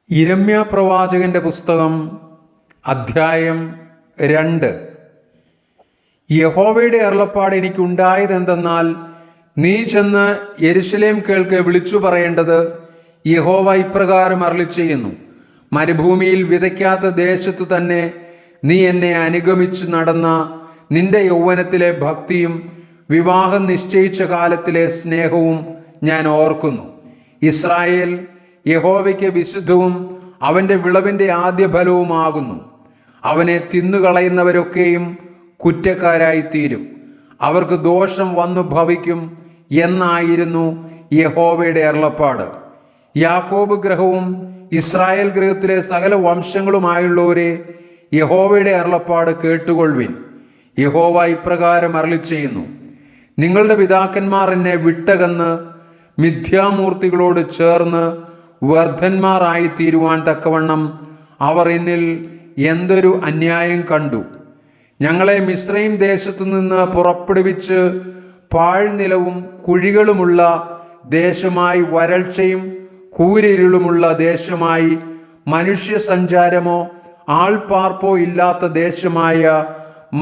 യിരെമ്യാ പ്രവാചകന്റെ പുസ്തകം അധ്യായം 2. യഹോവയുടെ അരുളപ്പാട് എനിക്കുണ്ടായതെന്തെന്നാൽ, നീ ചെന്ന് യെരൂശലേം കേൾക്കെ വിളിച്ചു പറയേണ്ടത്, യഹോവ ഇപ്രകാരം അരുളിച്ചെയ്യുന്നു, മരുഭൂമിയിൽ വിതയ്ക്കാത്ത ദേശത്തു തന്നെ നീ എന്നെ അനുഗമിച്ചു നടന്ന നിന്റെ യൗവനത്തിലെ ഭക്തിയും വിവാഹം നിശ്ചയിച്ച കാലത്തിലെ സ്നേഹവും ഞാൻ ഓർക്കുന്നു. ഇസ്രായേൽ യഹോവയ്ക്ക് വിശുദ്ധവും അവൻ്റെ വിളവിൻ്റെ ആദ്യ ഫലവുമാകുന്നു. അവനെ തിന്നുകളയുന്നവരൊക്കെയും കുറ്റക്കാരായിത്തീരും, അവർക്ക് ദോഷം വന്നു ഭവിക്കും എന്നായിരുന്നു യഹോവയുടെ അരുളപ്പാട്. യാക്കോബ് ഗൃഹവും ഇസ്രായേൽ ഗൃഹത്തിലെ സകല വംശങ്ങളുമായുള്ളവരെ, യഹോവയുടെ അരുളപ്പാട് കേട്ടുകൊള്ളുവിൻ. യഹോവ ഇപ്രകാരം അരുളിച്ചെയ്യുന്നു, നിങ്ങളുടെ പിതാക്കന്മാർ എന്നെ വിട്ടകന്ന് മിഥ്യാമൂർത്തികളോട് ചേർന്ന് വ്യർത്ഥന്മാരായിത്തീരുവാൻ തക്കവണ്ണം അവർ എന്നിൽ എന്തൊരു അന്യായം കണ്ടു. ഞങ്ങളെ മിസ്രയീം ദേശത്തു നിന്ന് പുറപ്പെടുവിച്ച് പാഴ്നിലവും കുഴികളുമുള്ള ദേശമായി, വരൾച്ചയും കൂരിരുളുമുള്ള ദേശമായി, മനുഷ്യ സഞ്ചാരമോ ആൾപ്പാർപ്പോ ഇല്ലാത്ത ദേശമായ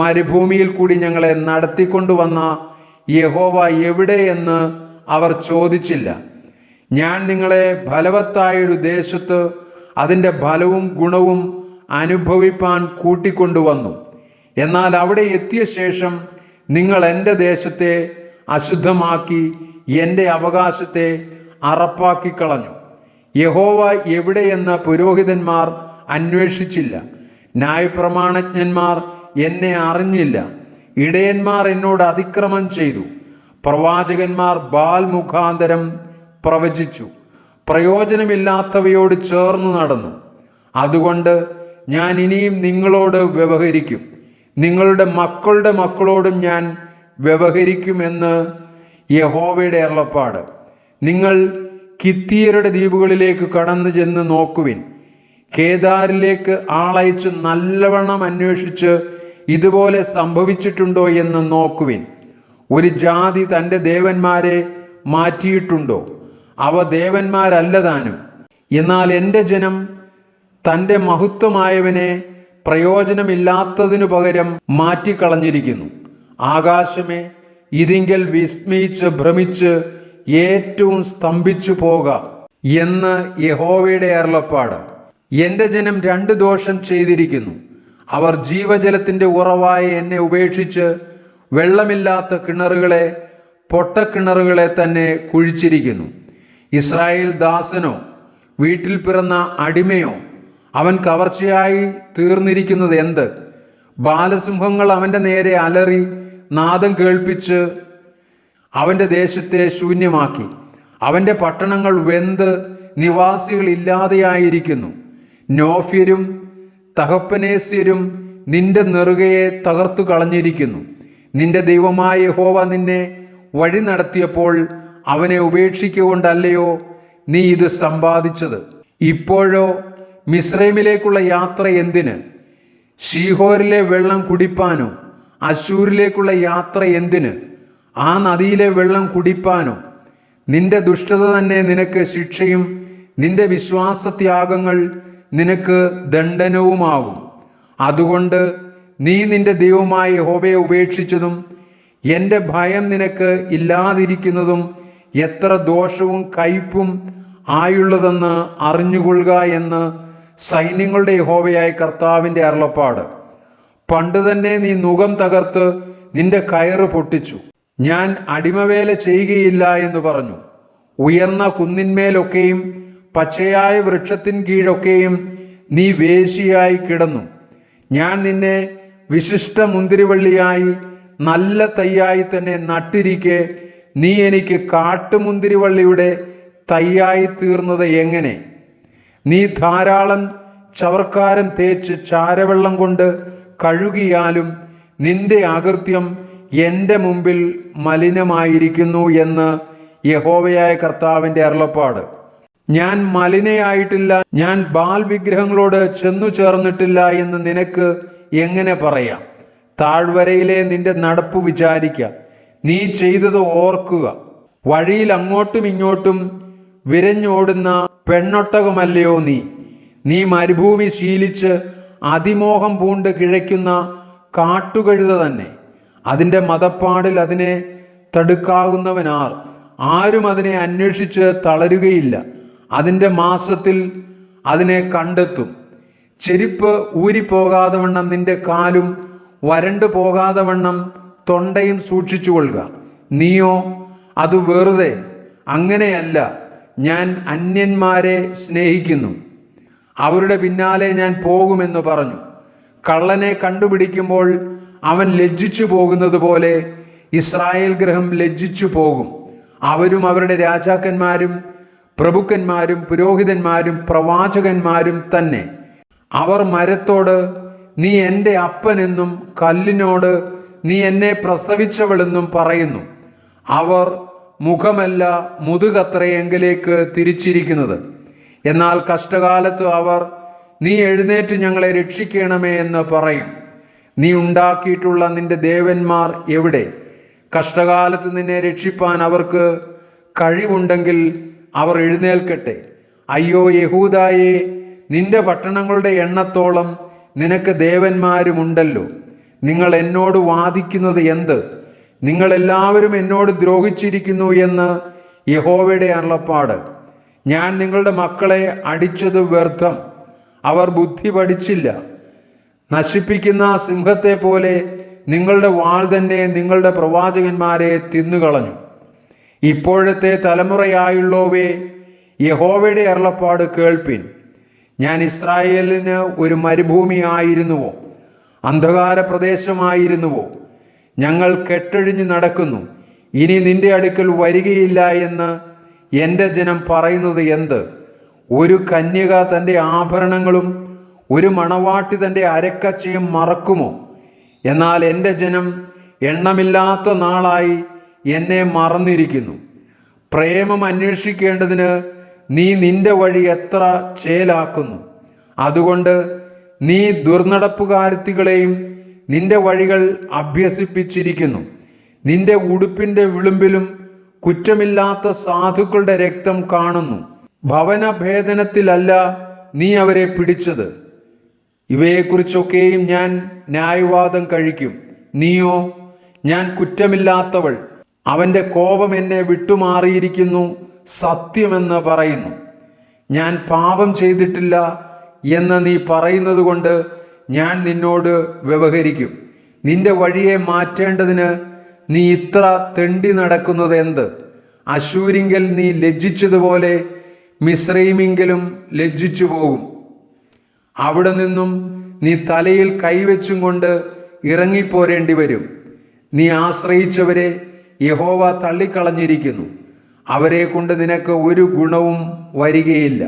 മരുഭൂമിയിൽ കൂടി ഞങ്ങളെ നടത്തിക്കൊണ്ടുവന്ന യഹോവ എവിടെയെന്ന് അവർ ചോദിച്ചില്ല. ഞാൻ നിങ്ങളെ ഫലവത്തായൊരു ദേശത്ത് അതിൻ്റെ ഫലവും ഗുണവും അനുഭവിപ്പാൻ കൂട്ടിക്കൊണ്ടുവന്നു. എന്നാൽ അവിടെ എത്തിയ ശേഷം നിങ്ങൾ എൻ്റെ ദേശത്തെ അശുദ്ധമാക്കി എൻ്റെ അവകാശത്തെ അറപ്പാക്കി കളഞ്ഞു. യഹോവ എവിടെയെന്ന് പുരോഹിതന്മാർ അന്വേഷിച്ചില്ല, ന്യായപ്രമാണജ്ഞന്മാർ എന്നെ അറിഞ്ഞില്ല. ഇടയന്മാർ എന്നോട് അതിക്രമം ചെയ്തു, പ്രവാചകന്മാർ ബാൽ മുഖാന്തരം പ്രവചിച്ചു, പ്രയോജനമില്ലാത്തവയോട് ചേർന്നു നടന്നു. അതുകൊണ്ട് ഞാൻ ഇനിയും നിങ്ങളോട് വ്യവഹരിക്കും, നിങ്ങളുടെ മക്കളുടെ മക്കളോടും ഞാൻ വ്യവഹരിക്കുമെന്ന് യഹോവയുടെ അരുളപ്പാട്. നിങ്ങൾ കിത്തീയരുടെ ദ്വീപുകളിലേക്ക് കടന്നു ചെന്ന് നോക്കുവിൻ. കേദാരിലേക്ക് ആളയച്ച് നല്ലവണ്ണം അന്വേഷിച്ച് ഇതുപോലെ സംഭവിച്ചിട്ടുണ്ടോ എന്ന് നോക്കുവിൻ. ഒരു ജാതി തൻ്റെ ദേവന്മാരെ മാറ്റിയിട്ടുണ്ടോ? അവ ദേവന്മാരല്ലതാനും. എന്നാൽ എൻ്റെ ജനം തൻ്റെ മഹത്വമായവനെ പ്രയോജനമില്ലാത്തതിനു പകരം മാറ്റിക്കളഞ്ഞിരിക്കുന്നു. ആകാശമേ, ഇതിങ്കൽ വിസ്മയിച്ച് ഭ്രമിച്ച് ഏറ്റവും സ്തംഭിച്ചു പോക എന്ന് യഹോവയുടെ അരുളപ്പാട്. എൻ്റെ ജനം 2 ദോഷം ചെയ്തിരിക്കുന്നു. അവർ ജീവജലത്തിൻ്റെ ഉറവായ എന്നെ ഉപേക്ഷിച്ച് വെള്ളമില്ലാത്ത കിണറുകളെ, പൊട്ടക്കിണറുകളെ തന്നെ കുഴിച്ചിരിക്കുന്നു. ഇസ്രായേൽ ദാസനോ വീട്ടിൽ പിറന്ന അടിമയോ അവൻ കവർച്ചയായി തീർന്നിരിക്കുന്നത് എന്ത്? ബാലസിംഹങ്ങൾ അവൻ്റെ നേരെ അലറി നാദം കേൾപ്പിച്ച് അവൻ്റെ ദേശത്തെ ശൂന്യമാക്കി. അവൻ്റെ പട്ടണങ്ങൾ വെന്ത് നിവാസികളില്ലാതെയായിരിക്കുന്നു. നോഫ്യരും തഹപ്പനേസ്യരും നിന്റെ നെറുകയെ തകർത്തു കളഞ്ഞിരിക്കുന്നു. നിന്റെ ദൈവമായ യഹോവ നിന്നെ വഴി നടത്തിയപ്പോൾ അവനെ ഉപേക്ഷിക്കൊണ്ടല്ലയോ നീ ഇത് സമ്പാദിച്ചത്? ഇപ്പോഴോ മിസ്രൈമിലേക്കുള്ള യാത്ര എന്തിന്? ശീഹോരിലെ വെള്ളം കുടിപ്പാനോ? അശൂരിലേക്കുള്ള യാത്ര എന്തിന്? ആ നദിയിലെ വെള്ളം കുടിപ്പാനോ? നിന്റെ ദുഷ്ടത തന്നെ നിനക്ക് ശിക്ഷയും നിന്റെ വിശ്വാസത്യാഗങ്ങൾ നിനക്ക് ദണ്ഡനവുമാകും. അതുകൊണ്ട് നീ നിന്റെ ദൈവമായ യഹോവയെ ഉപേക്ഷിച്ചതും എൻ്റെ ഭയം നിനക്ക് ഇല്ലാതിരിക്കുന്നതും എത്ര ദോഷവും കയ്പും ആയുള്ളതെന്ന് അറിഞ്ഞുകൊള്ളുക എന്ന് സൈന്യങ്ങളുടെ യഹോവയായ കർത്താവിൻ്റെ അരുളപ്പാട്. പണ്ട് തന്നെ നീ നുകം തകർത്ത് നിന്റെ കയറ് പൊട്ടിച്ചു. ഞാൻ അടിമവേല ചെയ്യുകയില്ല എന്ന് പറഞ്ഞു. ഉയർന്ന കുന്നിന്മേലൊക്കെയും പച്ചയായ വൃക്ഷത്തിൻ കീഴൊക്കെയും നീ വേശ്യയായി കിടന്നു. ഞാൻ നിന്നെ വിശിഷ്ട മുന്തിരിവള്ളിയായി നല്ല തൈയായി തന്നെ നട്ടിരിക്കെ നീ എനിക്ക് കാട്ടുമുന്തിരിവള്ളിയുടെ തൈയായി തീർന്നത് എങ്ങനെ? നീ ധാരാളം ചവർക്കാരം തേച്ച് ചാരവെള്ളം കൊണ്ട് കഴുകിയാലും നിന്റെ അകൃത്യം എൻ്റെ മുമ്പിൽ മലിനമായിരിക്കുന്നു എന്ന് യഹോവയായ കർത്താവിൻ്റെ അരുളപ്പാട്. ഞാൻ മലിനയായിട്ടില്ല, ഞാൻ ബാൽ വിഗ്രഹങ്ങളോട് ചെന്നു ചേർന്നിട്ടില്ല എന്ന് നിനക്ക് എങ്ങനെ പറയാം? താഴ്വരയിലെ നിന്റെ നടപ്പ് വിചാരിക്ക, നീ ചെയ്തത് ഓർക്കുക. വഴിയിൽ അങ്ങോട്ടും ഇങ്ങോട്ടും വിരഞ്ഞോടുന്ന പെണ്ണൊട്ടകമല്ലയോ നീ? നീ മരുഭൂമി ശീലിച്ച് അതിമോഹം പൂണ്ട് കിഴയ്ക്കുന്ന കാട്ടുകഴുത തന്നെ. അതിൻ്റെ മദപ്പാടിൽ അതിനെ തടുക്കാവുന്നവനാർ? ആരും അതിനെ അന്വേഷിച്ച് തളരുകയില്ല. അതിൻ്റെ മാസത്തിൽ അതിനെ കണ്ടെത്തും. ചെരുപ്പ് ഊരിപ്പോകാതെ വണ്ണം നിന്റെ കാലും വരണ്ടു പോകാതെ വണ്ണം തൊണ്ടയും സൂക്ഷിച്ചുകൊള്ളുക. നീയോ അത് വെറുതെ. അങ്ങനെയല്ല, ഞാൻ അന്യന്മാരെ സ്നേഹിക്കുന്നു, അവരുടെ പിന്നാലെ ഞാൻ പോകുമെന്ന് പറഞ്ഞു. കള്ളനെ കണ്ടുപിടിക്കുമ്പോൾ അവൻ ലജ്ജിച്ചു പോകുന്നത് പോലെ ഇസ്രായേൽ ഗൃഹം ലജ്ജിച്ചു പോകും. അവരും അവരുടെ രാജാക്കന്മാരും പ്രഭുക്കന്മാരും പുരോഹിതന്മാരും പ്രവാചകന്മാരും തന്നെ. അവർ മരത്തോട്, നീ എൻ്റെ അപ്പനെന്നും കല്ലിനോട്, നീ എന്നെ പ്രസവിച്ചവളെന്നും പറയുന്നു. അവർ മുഖമല്ല മുതുകത്രയെങ്കിലേക്ക് തിരിച്ചിരിക്കുന്നത്. എന്നാൽ കഷ്ടകാലത്ത് അവർ, നീ എഴുന്നേറ്റ് ഞങ്ങളെ രക്ഷിക്കണമേ എന്ന് പറയും. നീ ഉണ്ടാക്കിയിട്ടുള്ള നിന്റെ ദേവന്മാർ എവിടെ? കഷ്ടകാലത്ത് നിന്നെ രക്ഷിപ്പാൻ അവർക്ക് കഴിവുണ്ടെങ്കിൽ അവർ എഴുന്നേൽക്കട്ടെ. അയ്യോ യഹൂദായേ, നിന്റെ പട്ടണങ്ങളുടെ എണ്ണത്തോളം നിനക്ക് ദേവന്മാരുമുണ്ടല്ലോ. നിങ്ങൾ എന്നോട് വാദിക്കുന്നത് എന്ത്? നിങ്ങളെല്ലാവരും എന്നോട് ദ്രോഹിച്ചിരിക്കുന്നു എന്ന് യഹോവയുടെ അരുളപ്പാട്. ഞാൻ നിങ്ങളുടെ മക്കളെ അടിച്ചത് വ്യർത്ഥം. അവർ ബുദ്ധി പഠിച്ചില്ല. നശിപ്പിക്കുന്ന സിംഹത്തെ പോലെ നിങ്ങളുടെ വാൾ തന്നെ നിങ്ങളുടെ പ്രവാചകന്മാരെ തിന്നുകളഞ്ഞു. ഇപ്പോഴത്തെ തലമുറയായുള്ളവേ, യഹോവയുടെ അരുളപ്പാട് കേൾപ്പിൻ. ഞാൻ ഇസ്രായേലിന് ഒരു മരുഭൂമിയായിരുന്നുവോ? അന്ധകാര പ്രദേശമായിരുന്നുവോ? ഞങ്ങൾ കെട്ടഴിഞ്ഞ് നടക്കുന്നു, ഇനി നിന്റെ അടുക്കൽ വരികയില്ല എന്ന് എൻ്റെ ജനം പറയുന്നത് എന്ത്? ഒരു കന്യക തൻ്റെ ആഭരണങ്ങളും ഒരു മണവാട്ടി തൻ്റെ അരക്കച്ചയും മറക്കുമോ? എന്നാൽ എൻ്റെ ജനം എണ്ണമില്ലാത്ത നാളായി എന്നെ മറന്നിരിക്കുന്നു. പ്രേമം അന്വേഷിക്കേണ്ടതിന് നീ നിന്റെ വഴി എത്ര ചേലാക്കുന്നു. അതുകൊണ്ട് നീ ദുർനടപ്പുകാരത്തികളെയും നിന്റെ വഴികൾ അഭ്യസിപ്പിച്ചിരിക്കുന്നു. നിന്റെ ഉടുപ്പിൻ്റെ വിളുമ്പിലും കുറ്റമില്ലാത്ത സാധുക്കളുടെ രക്തം കാണുന്നു. ഭവനഭേദനത്തിലല്ല നീ അവരെ പിടിച്ചത്. ഇവയെക്കുറിച്ചൊക്കെയും ഞാൻ ന്യായവാദം കഴിക്കും. നീയോ, ഞാൻ കുറ്റമില്ലാത്തവൾ, അവൻ്റെ കോപം എന്നെ വിട്ടുമാറിയിരിക്കുന്നു, സത്യമെന്ന് പറയുന്നു. ഞാൻ പാപം ചെയ്തിട്ടില്ല എന്ന് നീ പറയുന്നത് കൊണ്ട് ഞാൻ നിന്നോട് വ്യവഹരിക്കും. നിന്റെ വഴിയെ മാറ്റേണ്ടതിന് നീ ഇത്ര തെണ്ടി നടക്കുന്നത് എന്ത്? അശൂരിങ്കൽ നീ ലജ്ജിച്ചതുപോലെ മിസ്രൈമിങ്കലും ലജ്ജിച്ചു പോകും. അവിടെ നിന്നും നീ തലയിൽ കൈവച്ചും കൊണ്ട് ഇറങ്ങിപ്പോരേണ്ടി വരും. നീ ആശ്രയിച്ചവരെ യഹോവ തള്ളിക്കളഞ്ഞിരിക്കുന്നു. അവരെ കൊണ്ട് നിനക്ക് ഒരു ഗുണവും വരികയില്ല.